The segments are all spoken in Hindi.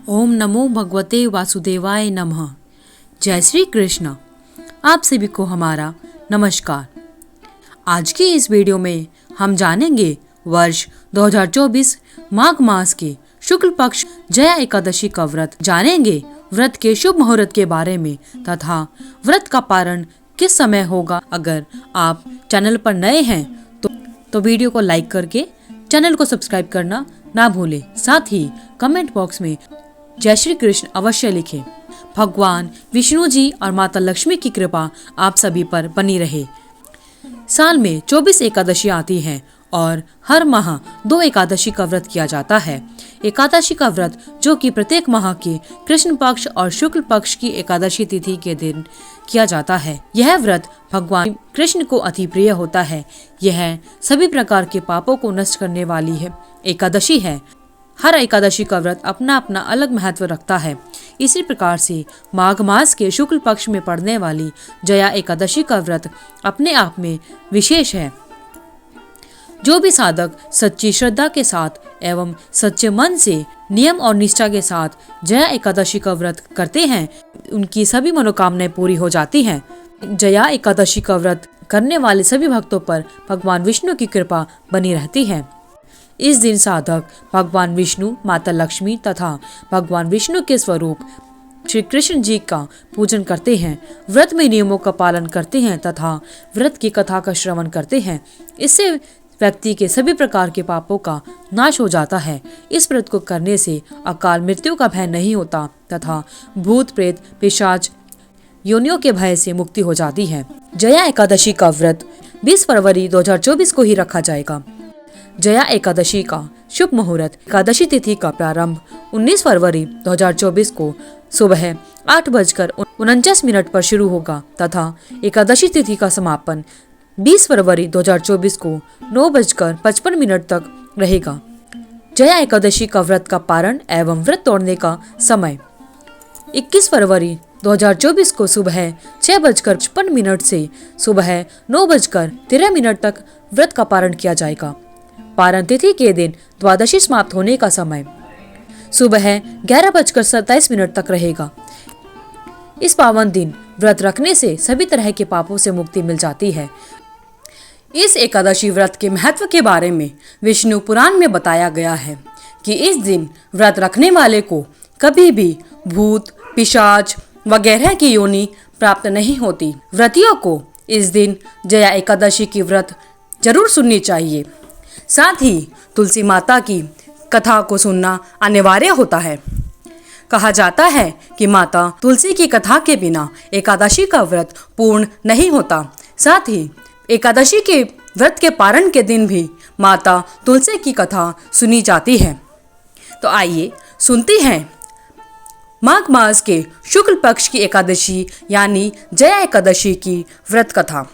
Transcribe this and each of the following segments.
ओम नमो भगवते वासुदेवाय नमः। जय श्री कृष्ण। आप सभी को हमारा नमस्कार। आज की इस वीडियो में हम जानेंगे वर्ष 2024 माघ मास के शुक्ल पक्ष जया एकादशी का व्रत जानेंगे, व्रत के शुभ मुहूर्त के बारे में तथा व्रत का पारण किस समय होगा। अगर आप चैनल पर नए हैं तो वीडियो को लाइक करके चैनल को सब्सक्राइब करना ना भूलें। साथ ही कमेंट बॉक्स में जय श्री कृष्ण अवश्य लिखें। भगवान विष्णु जी और माता लक्ष्मी की कृपा आप सभी पर बनी रहे। साल में 24 एकादशी आती हैं और हर माह 2 एकादशी का व्रत किया जाता है। एकादशी का व्रत जो कि प्रत्येक माह के कृष्ण पक्ष और शुक्ल पक्ष की एकादशी तिथि के दिन किया जाता है। यह व्रत भगवान कृष्ण को अति प्रिय होता है। यह सभी प्रकार के पापों को नष्ट करने वाली है एकादशी है। हर एकादशी का व्रत अपना अपना अलग महत्व रखता है। इसी प्रकार से माघ मास के शुक्ल पक्ष में पड़ने वाली जया एकादशी का व्रत अपने आप में विशेष है। जो भी साधक सच्ची श्रद्धा के साथ एवं सच्चे मन से नियम और निष्ठा के साथ जया एकादशी का व्रत करते हैं, उनकी सभी मनोकामनाएं पूरी हो जाती हैं। जया एकादशी का व्रत करने वाले सभी भक्तों पर भगवान विष्णु की कृपा बनी रहती है। इस दिन साधक भगवान विष्णु, माता लक्ष्मी तथा भगवान विष्णु के स्वरूप श्री कृष्ण जी का पूजन करते हैं। व्रत में नियमों का पालन करते हैं तथा व्रत की कथा का श्रवण करते हैं। इससे व्यक्ति के सभी प्रकार के पापों का नाश हो जाता है। इस व्रत को करने से अकाल मृत्यु का भय नहीं होता तथा भूत प्रेत पिशाच योनियों के भय से मुक्ति हो जाती है। जया एकादशी का व्रत 20 फरवरी 2024 को ही रखा जाएगा। जया एकादशी का शुभ मुहूर्त। एकादशी तिथि का प्रारंभ 19 फरवरी 2024 को सुबह 8:49 पर शुरू होगा तथा एकादशी तिथि का समापन 20 फरवरी 2024 को 9:55 तक रहेगा। जया एकादशी का व्रत का पारण एवं व्रत तोड़ने का समय 21 फरवरी 2024 को सुबह 6:55 से सुबह 9:13 तक व्रत का पारण किया जाएगा। पारण तिथि के दिन द्वादशी समाप्त होने का समय सुबह 11:27 तक रहेगा। इस पावन दिन व्रत रखने से सभी तरह के पापों से मुक्ति मिल जाती है। इस एकादशी व्रत के महत्व के बारे में विष्णु पुराण में बताया गया है कि इस दिन व्रत रखने वाले को कभी भी भूत पिशाच वगैरह की योनि प्राप्त नहीं होती। व्रतियों को इस दिन जया एकादशी की व्रत जरूर सुननी चाहिए। साथ ही तुलसी माता की कथा को सुनना अनिवार्य होता है। कहा जाता है कि माता तुलसी की कथा के बिना एकादशी का व्रत पूर्ण नहीं होता। साथ ही एकादशी के व्रत के पारण के दिन भी माता तुलसी की कथा सुनी जाती है। तो आइए सुनते हैं माघ मास के शुक्ल पक्ष की एकादशी यानी जया एकादशी की व्रत कथा।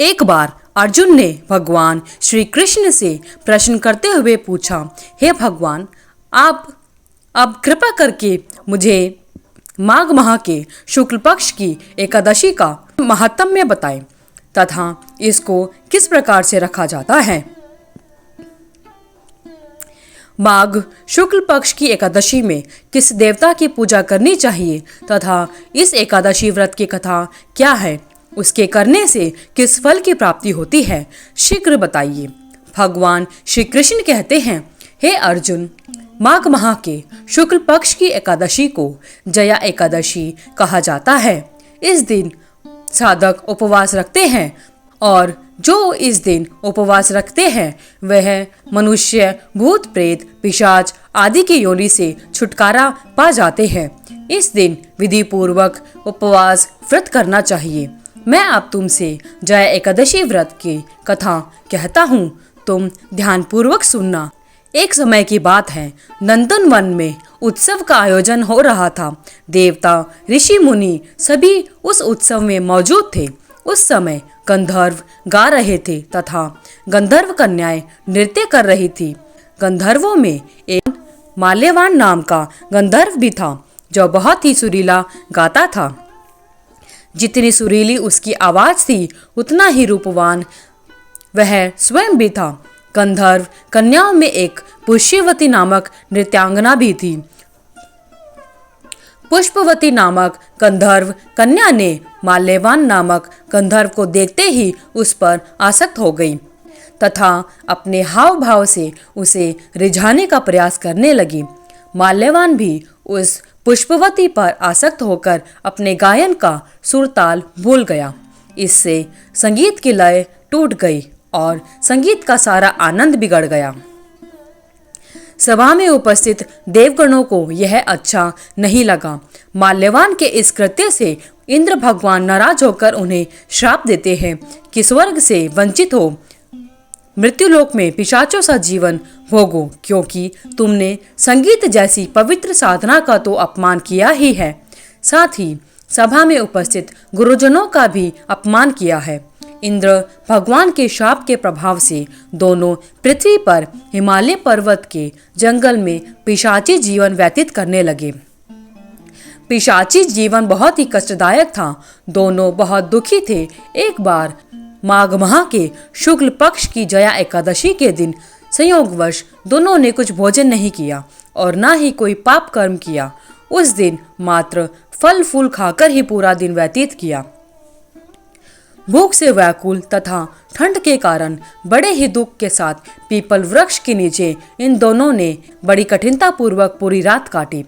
एक बार अर्जुन ने भगवान श्री कृष्ण से प्रश्न करते हुए पूछा, हे भगवान, आप अब कृपा करके मुझे माघ माह के शुक्ल पक्ष की एकादशी का महात्म्य बताएं तथा इसको किस प्रकार से रखा जाता है। माघ शुक्ल पक्ष की एकादशी में किस देवता की पूजा करनी चाहिए तथा इस एकादशी व्रत की कथा क्या है, उसके करने से किस फल की प्राप्ति होती है, शीघ्र बताइए। भगवान श्री कृष्ण कहते हैं, हे अर्जुन, माघ माह के शुक्ल पक्ष की एकादशी को जया एकादशी कहा जाता है। इस दिन साधक उपवास रखते हैं और जो इस दिन उपवास रखते हैं वह मनुष्य भूत प्रेत पिशाच आदि की योनि से छुटकारा पा जाते हैं। इस दिन विधि पूर्वक उपवास व्रत करना चाहिए। मैं अब तुमसे जया एकादशी व्रत की कथा कहता हूँ, तुम ध्यान पूर्वक सुनना। एक समय की बात है, नंदन वन में उत्सव का आयोजन हो रहा था। देवता ऋषि मुनि सभी उस उत्सव में मौजूद थे। उस समय गंधर्व गा रहे थे तथा गंधर्व कन्याएं नृत्य कर रही थी। गंधर्वों में एक माल्यवान नाम का गंधर्व भी था जो बहुत ही सुरीला गाता था। जितनी सुरीली उसकी आवाज थी उतना ही रूपवान वह स्वयं भी था। गंधर्व कन्याओं में एक पुष्यवती नामक नृत्यांगना भी थी। पुष्पवती नामक गंधर्व कन्या ने माल्यवान नामक गंधर्व को देखते ही उस पर आसक्त हो गई तथा अपने हाव भाव से उसे रिझाने का प्रयास करने लगी। माल्यवान भी उस पुष्पवती पर आसक्त होकर अपने गायन का सुरताल भूल गया। इससे संगीत की लय टूट गई और संगीत का सारा आनंद बिगड़ गया। सभा में उपस्थित देवगणों को यह अच्छा नहीं लगा। माल्यवान के इस कृत्य से इंद्र भगवान नाराज होकर उन्हें श्राप देते हैं कि स्वर्ग से वंचित हो मृत्युलोक में पिशाचों सा जीवन भोगो, क्योंकि तुमने संगीत जैसी पवित्र साधना का तो अपमान किया ही है, साथ ही सभा में उपस्थित गुरुजनों का भी अपमान किया है। इंद्र भगवान के शाप के प्रभाव से दोनों पृथ्वी पर हिमालय पर्वत के जंगल में पिशाची जीवन व्यतीत करने लगे। पिशाची जीवन बहुत ही कष्टदायक था। दोनों बहुत दुखी थे। एक बार माघ माह के शुक्ल पक्ष की जया एकादशी के दिन संयोगवश दोनों ने कुछ भोजन नहीं किया और ना ही कोई पाप कर्म किया। उस दिन मात्र फल फूल खाकर ही पूरा दिन व्यतीत किया। भूख से व्याकुल तथा ठंड के कारण बड़े ही दुख के साथ पीपल वृक्ष के नीचे इन दोनों ने बड़ी कठिनता पूर्वक पूरी रात काटी।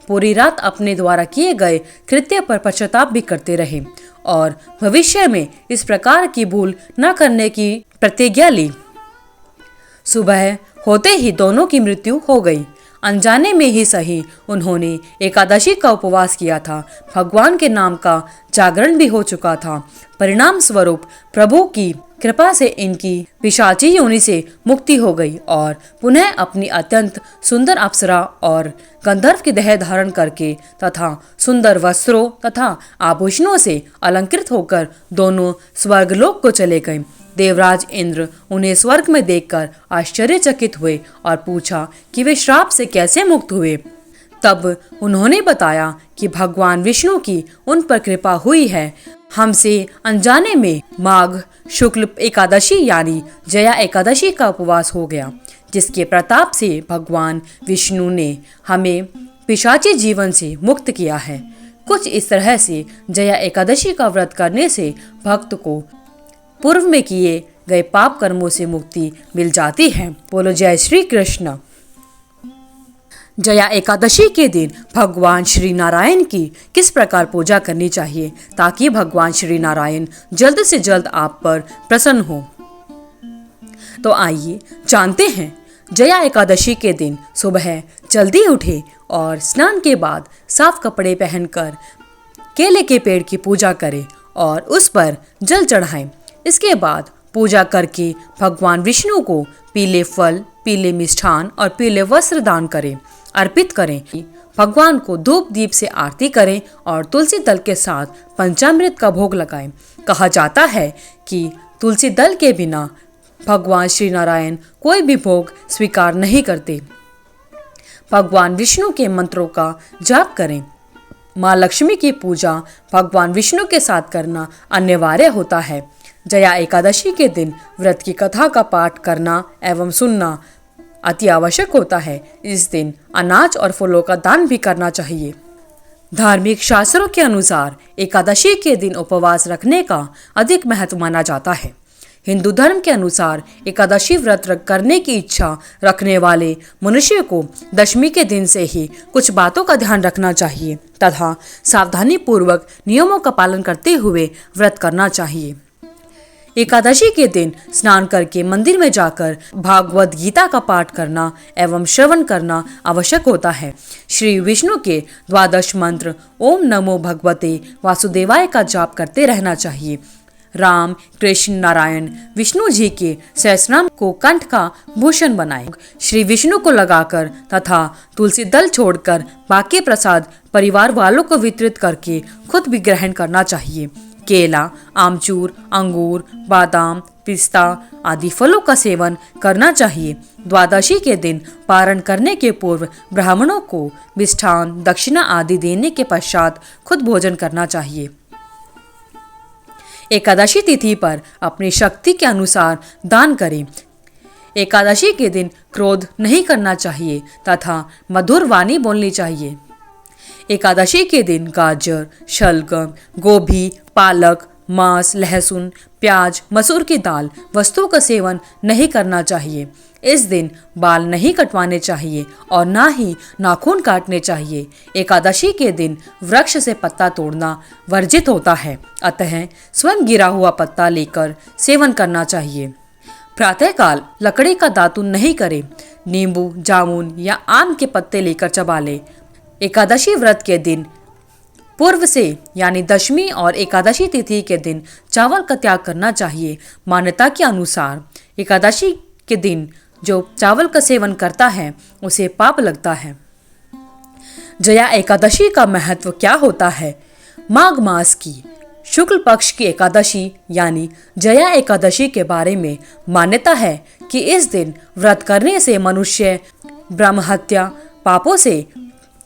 पूरी रात अपने द्वारा किए गए कृत्य पर पश्चाताप भी करते रहे और भविष्य में इस प्रकार की भूल न करने की प्रतिज्ञा ली। सुबह होते ही दोनों की मृत्यु हो गई। अनजाने में ही सही उन्होंने एकादशी का उपवास किया था। भगवान के नाम का जागरण भी हो चुका था। परिणाम स्वरूप प्रभु की कृपा से इनकी पिशाची योनि से मुक्ति हो गई और पुनः अपनी अत्यंत सुंदर अप्सरा और गंधर्व की देह धारण करके तथा सुंदर वस्त्रों तथा आभूषणों से अलंकृत होकर दोनों स्वर्गलोक को चले गए। देवराज इंद्र उन्हें स्वर्ग में देखकर आश्चर्यचकित हुए और पूछा कि वे श्राप से कैसे मुक्त हुए। तब उन्होंने बताया कि भगवान विष्णु की उन पर कृपा हुई है। हमसे अनजाने में माघ शुक्ल एकादशी यानी जया एकादशी का उपवास हो गया, जिसके प्रताप से भगवान विष्णु ने हमें पिशाची जीवन से मुक्त किया है। कुछ इस तरह से जया एकादशी का व्रत करने से भक्त को पूर्व में किए गए पाप कर्मों से मुक्ति मिल जाती है। बोलो जय श्री कृष्ण। जया एकादशी के दिन भगवान श्री नारायण की किस प्रकार पूजा करनी चाहिए ताकि भगवान श्री नारायण जल्द से जल्द आप पर प्रसन्न हो, तो आइए जानते हैं। जया एकादशी के दिन सुबह जल्दी उठे और स्नान के बाद साफ कपड़े पहनकर केले के पेड़ की पूजा करें और उस पर जल चढ़ाएं। इसके बाद पूजा करके भगवान विष्णु को पीले फल, पीले मिष्ठान और पीले वस्त्र दान करें, अर्पित करें। भगवान को धूप दीप से आरती करें और तुलसी दल के साथ पंचामृत का भोग लगाएं। कहा जाता है कि तुलसी दल के बिना भगवान श्री नारायण कोई भी भोग स्वीकार नहीं करते। भगवान विष्णु के मंत्रों का जाप करें। माँ लक्ष्मी की पूजा भगवान विष्णु के साथ करना अनिवार्य होता है। जया एकादशी के दिन व्रत की कथा का पाठ करना एवं सुनना अति आवश्यक होता है। इस दिन अनाज और फलों का दान भी करना चाहिए। धार्मिक शास्त्रों के अनुसार एकादशी के दिन उपवास रखने का अधिक महत्व माना जाता है। हिंदू धर्म के अनुसार एकादशी व्रत करने की इच्छा रखने वाले मनुष्य को दशमी के दिन से ही कुछ बातों का ध्यान रखना चाहिए तथा सावधानी पूर्वक नियमों का पालन करते हुए व्रत करना चाहिए। एकादशी के दिन स्नान करके मंदिर में जाकर भागवत गीता का पाठ करना एवं श्रवण करना आवश्यक होता है। श्री विष्णु के द्वादश मंत्र ओम नमो भगवते वासुदेवाय का जाप करते रहना चाहिए। राम, कृष्ण, नारायण, विष्णु जी के सहस्रनाम को कंठ का भूषण बनाएं। श्री विष्णु को लगाकर तथा तुलसी दल छोड़कर बाकी प्रसाद परिवार वालों को वितरित करके खुद भी ग्रहण करना चाहिए। केला, आमचूर, अंगूर, बादाम, पिस्ता आदि फलों का सेवन करना चाहिए। द्वादशी के दिन पारण करने के पूर्व ब्राह्मणों को मिष्ठान, दक्षिणा आदि देने के पश्चात खुद भोजन करना चाहिए। एकादशी तिथि पर अपनी शक्ति के अनुसार दान करें। एकादशी के दिन क्रोध नहीं करना चाहिए तथा मधुर वाणी बोलनी चाहिए। एकादशी के दिन गाजर, शलगम, गोभी, पालक, मांस, लहसुन, प्याज, मसूर की दाल वस्तुओं का सेवन नहीं करना चाहिए। इस दिन बाल नहीं कटवाने चाहिए और ना ही नाखून काटने चाहिए। एकादशी के दिन वृक्ष से पत्ता तोड़ना वर्जित होता है, अतः स्वयं गिरा हुआ पत्ता लेकर सेवन करना चाहिए। प्रातःकाल लकड़ी का दातुन नहीं करें। नींबू, जामुन या आम के पत्ते लेकर चबा ले। एकादशी व्रत के दिन पूर्व से यानी दशमी और एकादशी तिथि के दिन चावल का त्याग करना चाहिए। मान्यता के अनुसार एकादशी के दिन जो चावल का सेवन करता है उसे पाप लगता है। जया एकादशी का महत्व क्या होता है? माघ मास की शुक्ल पक्ष की एकादशी यानी जया एकादशी के बारे में मान्यता है कि इस दिन व्रत करने से मनुष्य ब्रह्म हत्या पापों से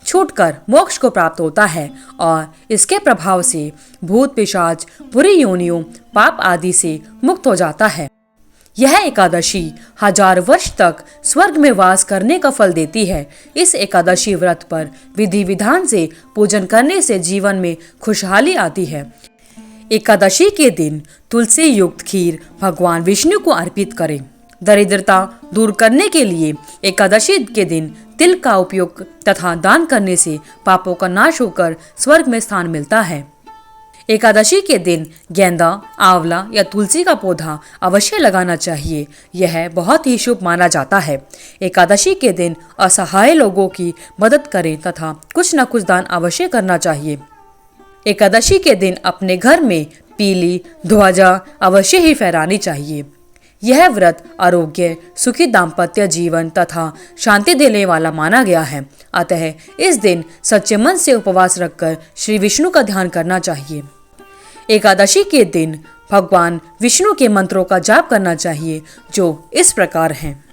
छूटकर मोक्ष को प्राप्त होता है और इसके प्रभाव से भूत पिशाच, बुरी योनियों, पाप आदि से मुक्त हो जाता है। यह एकादशी 1000 वर्ष तक स्वर्ग में वास करने का फल देती है। इस एकादशी व्रत पर विधि विधान से पूजन करने से जीवन में खुशहाली आती है। एकादशी के दिन तुलसी युक्त खीर भगवान विष्णु को अर्पित करें। दरिद्रता दूर करने के लिए एकादशी के दिन तिल का उपयोग तथा दान करने से पापों का नाश होकर स्वर्ग में स्थान मिलता है। एकादशी के दिन गेंदा, आंवला या तुलसी का पौधा अवश्य लगाना चाहिए। यह बहुत ही शुभ माना जाता है। एकादशी के दिन असहाय लोगों की मदद करें तथा कुछ न कुछ दान अवश्य करना चाहिए। एकादशी के दिन अपने घर में पीली ध्वजा अवश्य ही फहरानी चाहिए। यह व्रत आरोग्य, सुखी दाम्पत्य जीवन तथा शांति देने वाला माना गया है। अतः इस दिन सच्चे मन से उपवास रखकर श्री विष्णु का ध्यान करना चाहिए। एकादशी के दिन भगवान विष्णु के मंत्रों का जाप करना चाहिए, जो इस प्रकार हैं।